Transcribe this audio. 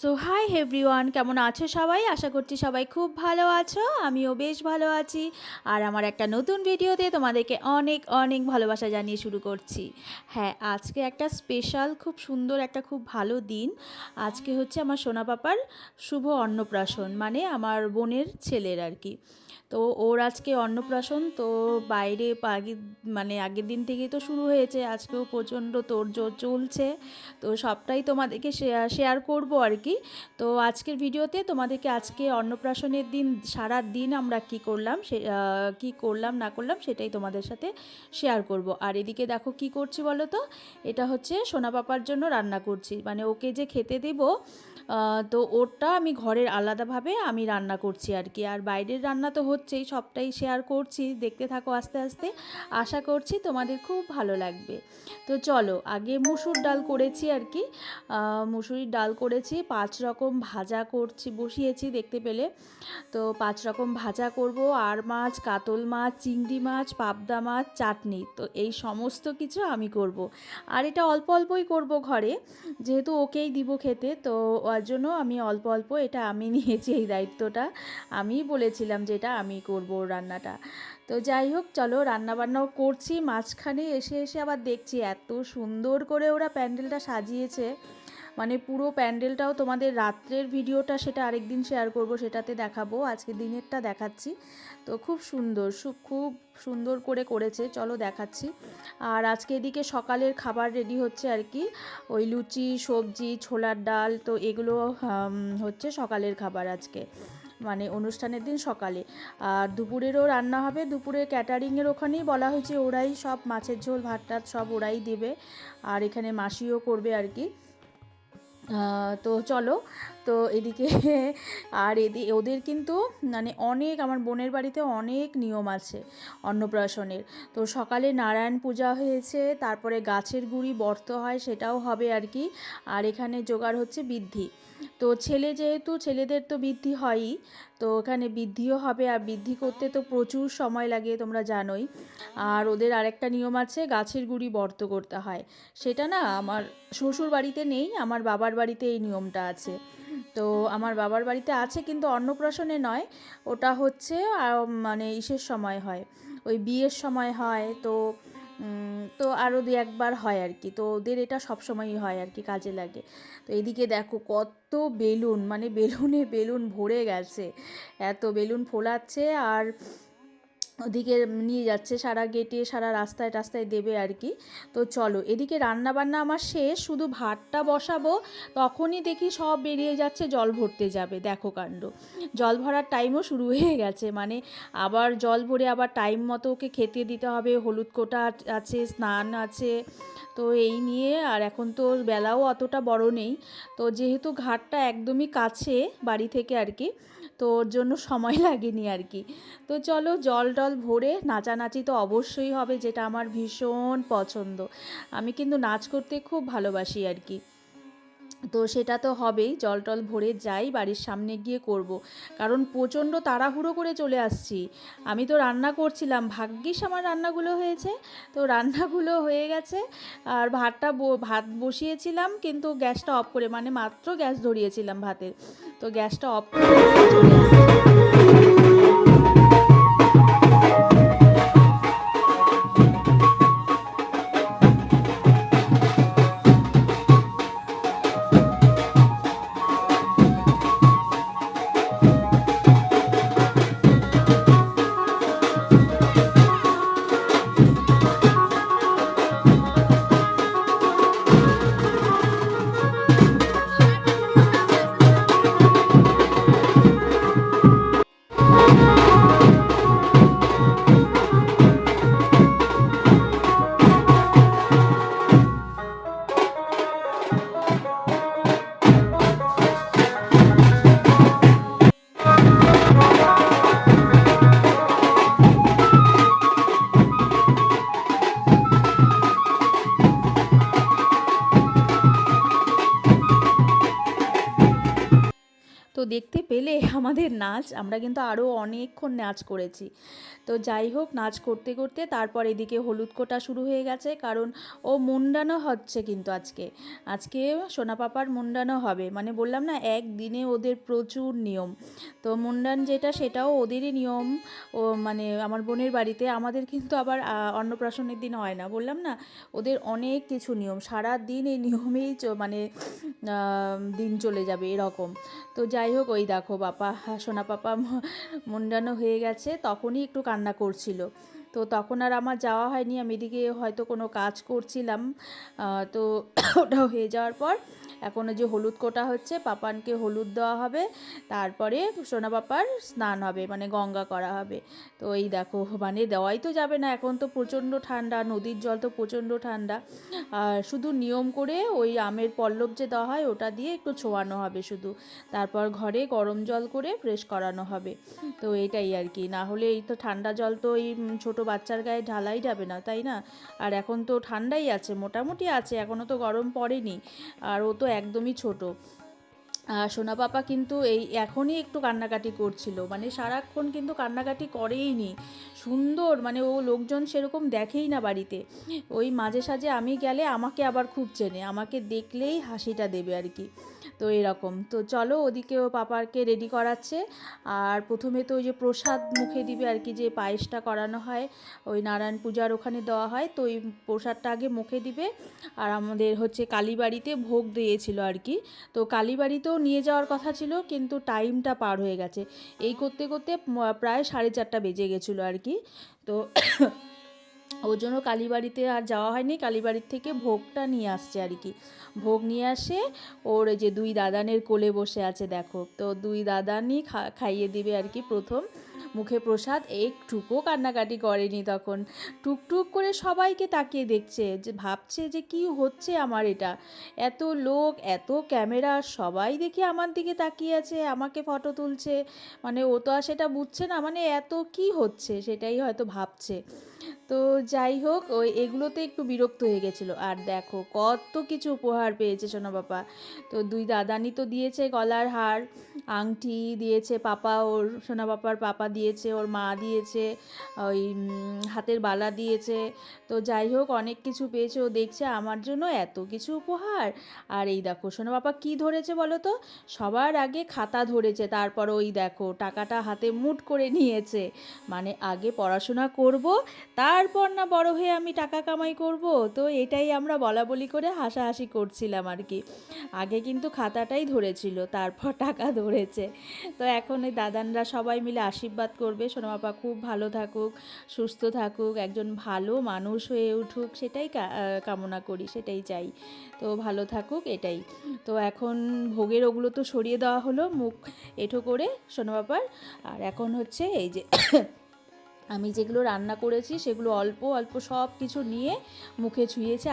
So hi everyone, কেমন আছো সবাই? আশা করছি সবাই খুব ভালো আছো। আমিও বেশ ভালো আছি। আর আমার একটা নতুন ভিডিওতে তোমাদেরকে অনেক অনেক ভালোবাসা জানিয়ে শুরু করছি। হ্যাঁ, আজকে একটা স্পেশাল, খুব সুন্দর, একটা খুব ভালো দিন। আজকে হচ্ছে আমার সোনা পাপার শুভ অন্নপ্রাশন, মানে আমার বোনের ছেলের আর কি। তো ওর আজকে অন্নপ্রাশন। তো বাইরে মানে আগের দিন থেকেই তো শুরু হয়েছে, আজকেও প্রচণ্ড তোড়জোড় চলছে। তো সবটাই তোমাদেরকে শেয়ার করব আর কি। তো আজকের ভিডিওতে তোমাদেরকে আজকে অন্নপ্রাশনের দিন সারা দিন আমরা কি করলাম, কি করলাম না করলাম সেটাই তোমাদের সাথে শেয়ার করব। আর এদিকে দেখো কি করছি বলো তো, এটা হচ্ছে সোনা পাপার জন্য রান্না করছি, মানে ওকে যে খেতে দেব। তো ওটা আমি ঘরের আলাদাভাবে আমি রান্না করছি আর কি। আর বাইরের রান্না তো হচ্ছেই, সবটাই শেয়ার করছি, দেখতে থাকো আস্তে আস্তে। আশা করছি তোমাদের খুব ভালো লাগবে। তো চলো, আগে মুসুর ডাল করেছি আর কি। মুসুরির ডাল করেছি, 5 রকম ভাজা বসিয়েছি দেখতে পেলে। তো 5 রকম ভাজা করব, আর মাছ, কাতল মাছ, চিংড়ি মাছ, পাবদা মাছ, চাটনি। তো এই সমস্ত কিছু আমি করব। আর এটা অল্প অল্পই করব ঘরে, যেহেতু ওকেই দিব খেতে। তো ওর জন্য আমি অল্প অল্প এটা আমি নিয়েছি, এই দায়িত্বটা আমিই বলেছিলাম যে এটা আমি করব রান্নাটা। তো যাই হোক, চলো রান্নাবান্নাও করছি, মাঝখানে এসে এসে আবার দেখছি এত সুন্দর করে ওরা প্যান্ডেলটা সাজিয়েছে। মানে পুরো প্যান্ডেলটাও তোমাদের রাত্রের ভিডিওটা সেটা আরেকদিন শেয়ার করব, সেটাতে দেখাবো, আজকে দিনেরটা দেখাচ্ছি। তো খুব সুন্দর, খুব সুন্দর করে করেছে, চলো দেখাচ্ছি। আর আজকে এদিকে সকালের খাবার রেডি হচ্ছে আর কি। ওই লুচি, সবজি, ছোলার ডাল, তো এগুলো হচ্ছে সকালের খাবার আজকে, মানে অনুষ্ঠানের দিন সকালে। আর দুপুরেরও রান্না হবে, দুপুরে ক্যাটারিংয়ের ওখানেই বলা হয়েছে, ওরাই সব মাছের ঝোল, ভাত টাত সব ওরাই দেবে। আর এখানে মাসিও করবে আর কি। তো চলো, তো এদিকে আর ওদের কিন্তু মানে অনেক, আমার বোনের বাড়িতে অনেক নিয়ম আছে অন্নপ্রাশনের। তো সকালে নারায়ণ পূজা হয়েছে, তারপরে গাছের গুঁড়ি বর্ত হয়, সেটাও হবে আর কি। আর এখানে জোগাড় হচ্ছে বৃদ্ধি। তো যেহেতু ছেলেদের তো বৃদ্ধি হয়ই, তো এখানে বৃদ্ধিও হবে। আর বৃদ্ধি করতে তো প্রচুর সময় লাগে, তোমরা জানোই। আর ওদের আরেকটা নিয়ম আছে, গাছের গুঁড়ি বর্ত করতে হয়। সেটা না আমার শ্বশুর বাড়িতে নেই, আমার বাবার বাড়িতে এই নিয়মটা আছে। তো আমার বাবার বাড়িতে আছে, কিন্তু অন্নপ্রাশনে নয়, ওটা হচ্ছে মানে ইসের সময় হয়, ওই বিয়ের সময় হয়। তো তো আরও দু একবার হয় আর কি। তো ওদের এটা সব সময়ই হয় আর কি, কাজে লাগে। তো এদিকে দেখো কত বেলুন, মানে বেলুনে বেলুন ভরে গেছে, এত বেলুন ফোলাচ্ছে। আর ওদিকে নিয়ে যাচ্ছে সারা গেটে, সারা রাস্তায় টাস্তায় দেবে আর কি। তো চলো, এদিকে রান্না বান্না আমার শেষ, শুধু ভাতটা বসাবো, তখনই দেখি সব বেরিয়ে যাচ্ছে জল ভরতে যাবে। দেখো কাণ্ড, জল ভরার টাইমও শুরু হয়ে গেছে, মানে আবার জল ভরে আবার টাইম মতো ওকে খেতে দিতে হবে, হলুদ কোটা আছে, স্নান আছে। তো এই নিয়ে, আর এখন তো বেলাও অতটা বড় নেই, তো যেহেতু ঘাটটা একদমই কাছে বাড়ি থেকে আর কি, তো ওর জন্য সময় লাগেনি আর কি। তো চলো, জল টল ভরে নাচানাচি তো অবশ্যই হবে, যেটা আমার ভীষণ পছন্দ। আমি কিন্তু নাচ করতে খুব ভালোবাসি আর কি। তো সেটা তো হবেই, জল টল ভরে যাই, বাড়ির সামনে গিয়ে করব। কারণ প্রচণ্ড তাড়াহুড়ো করে চলে আসছি। আমি তো রান্না করছিলাম, ভাগ্যিস আমার রান্নাগুলো হয়েছে। তো রান্নাগুলো হয়ে গেছে। আর ভাত বসিয়েছিলাম, কিন্তু গ্যাসটা অফ করে, মানে মাত্র গ্যাস ধরিয়েছিলাম ভাতের, তো গ্যাসটা অফ করে চলে আসছি। তো দেখতে পেলে আমাদের নাচ, আমরা কিন্তু আরও অনেকক্ষণ নাচ করেছি। তো যাই হোক, নাচ করতে করতে তারপর এদিকে হলুদ কোটা শুরু হয়ে গেছে, কারণ ও মুন্ডানো হচ্ছে কিন্তু আজকে সোনা পাপার মুন্ডানো হবে। মানে বললাম না, একদিনে ওদের প্রচুর নিয়ম। তো মুন্ডান যেটা, সেটাও ওদেরই নিয়ম। ও মানে আমার বোনের বাড়িতে, আমাদের কিন্তু আবার অন্নপ্রাশনের দিন হয় না, বললাম না, ওদের অনেক কিছু নিয়ম, সারা দিন এই নিয়মেই মানে দিন চলে যাবে এরকম। তো যাই হোক, ওই দেখো বাপা, সোনা পাপা মুন্ডানো হয়ে গেছে, তখনই একটু কান্না করছিল। তো তখন আর আমার যাওয়া হয়নি, আমি এদিকে হয়তো কোনো কাজ করছিলাম। তো ওটা হয়ে যাওয়ার পর এখন যে হলুদ কোটা হচ্ছে, পাপানকে হলুদ দেওয়া হবে, তারপরে সোনা পাপার স্নান হবে, মানে গঙ্গা করা হবে। তো এই দেখো, মানে দেওয়াই তো যাবে না, এখন তো প্রচণ্ড ঠান্ডা, নদীর জল তো প্রচণ্ড ঠান্ডা। আর শুধু নিয়ম করে ওই আমের পল্লব যে দেওয়া হয়, ওটা দিয়ে একটু ছোঁয়ানো হবে শুধু, তারপর ঘরে গরম জল করে ফ্রেশ করানো হবে। তো এটাই আর কি, না হলে এই তো ঠান্ডা জল তো এই ছোটো বাচ্চার গায়ে ঢালাই যাবে না, তাই না? আর এখন তো ঠান্ডাই আছে, মোটামুটি আছে, এখনও তো গরম পড়েনি, আর ও তো একদমই ছোট। সোনা পাপা কিন্তু এই এখনই একটু কান্নাকাটি করছিল, মানে সারাক্ষণ কিন্তু কান্নাকাটি করেই নি, সুন্দর, মানে ও লোকজন সেরকম দেখেই না বাড়িতে। ওই মাঝে সাঝে আমি গেলে আমাকে আবার খুব চেনে, আমাকে দেখলেই হাসিটা দেবে আর কি। তো এরকম, তো চলো ওদিকে ও পাপাকে রেডি করাচ্ছে। আর প্রথমে তো ওই যে প্রসাদ মুখে দিবে আর কি, যে পায়েসটা করানো হয় ওই নারায়ণ পূজার ওখানে দেওয়া হয়, তো ওই প্রসাদটা আগে মুখে দিবে। আর আমাদের হচ্ছে কালীবাড়িতে ভোগ দিয়েছিল আর কি, তো কালীবাড়িতেও নিয়ে যাওয়ার কথা ছিল, কিন্তু টাইমটা পার হয়ে গেছে, এই করতে করতে প্রায় 4:30 বেজে গেছিলো আর কি। তো ওর জন্য কালীবাড়িতে আর যাওয়া হয়নি, কালীবাড়ির থেকে ভোগটা নিয়ে আসছে আর কি। ভোগ নিয়ে আসে, ওর এই যে দুই দাদানের কোলে বসে আছে দেখো, তো দুই দাদানই খাইয়ে দিবে আর কি প্রথম মুখে প্রসাদ। একটুকুও কান্নাকাটি করেনি তখন, টুকটুক করে সবাইকে তাকিয়ে দেখছে, যে ভাবছে যে কি হচ্ছে আমার এটা, এত লোক, এত ক্যামেরা, সবাই দেখি আমার দিকে তাকিয়ে আছে, আমাকে ফটো তুলছে, মানে ও তো আর সেটা বুঝছে না, মানে এত কি হচ্ছে সেটাই হয়তো ভাবছে। তো যাই হোক, ওই এগুলোতে একটু বিরক্ত হয়ে গেছিলো। আর দেখো কত কিছু উপহার পেয়েছে সোনা পাপা। তো দুই দাদানি তো দিয়েছে গলার হার, আংটি দিয়েছে পাপা, ওর সোনা পাপার পাপা দিয়েছে, ওর মা দিয়েছে ওই হাতের বালা দিয়েছে। তো যাই হোক, অনেক কিছু পেয়েছে, ও দেখছে আমার জন্য এত কিছু উপহার। আর এই দেখো সোনা পাপা কী ধরেছে বলো তো, সবার আগে খাতা ধরেছে, তারপর ওই দেখো টাকাটা হাতে মুঠ করে নিয়েছে, মানে আগে পড়াশোনা করব, তারপর না বড় হয়ে আমি টাকা কামাই করব। তো এটাই আমরা বলা বলি করে হাসাহাসি করছিলাম আর কি। আগে কিন্তু খাতাটাই ধরেছিল, তারপর টাকা ধরেছে। তো এখন এই দাদানরা সবাই মিলে আশীর্বাদ করবে, সোনামাপা খুব ভালো থাকুক, সুস্থ থাকুক, একজন ভালো মানুষ হয়ে উঠুক, সেটাই কামনা করি, সেটাই চাই। তো ভালো থাকুক, এটাই। তো এখন ভোগের ওগুলো তো সরিয়ে দেওয়া হলো মুখ এঁঠো করে সোনামাপার। আর এখন হচ্ছে এই যে আমি যেগুলো রান্না করেছি সেগুলো অল্প অল্প সব কিছু নিয়ে মুখে ছুঁয়েছে।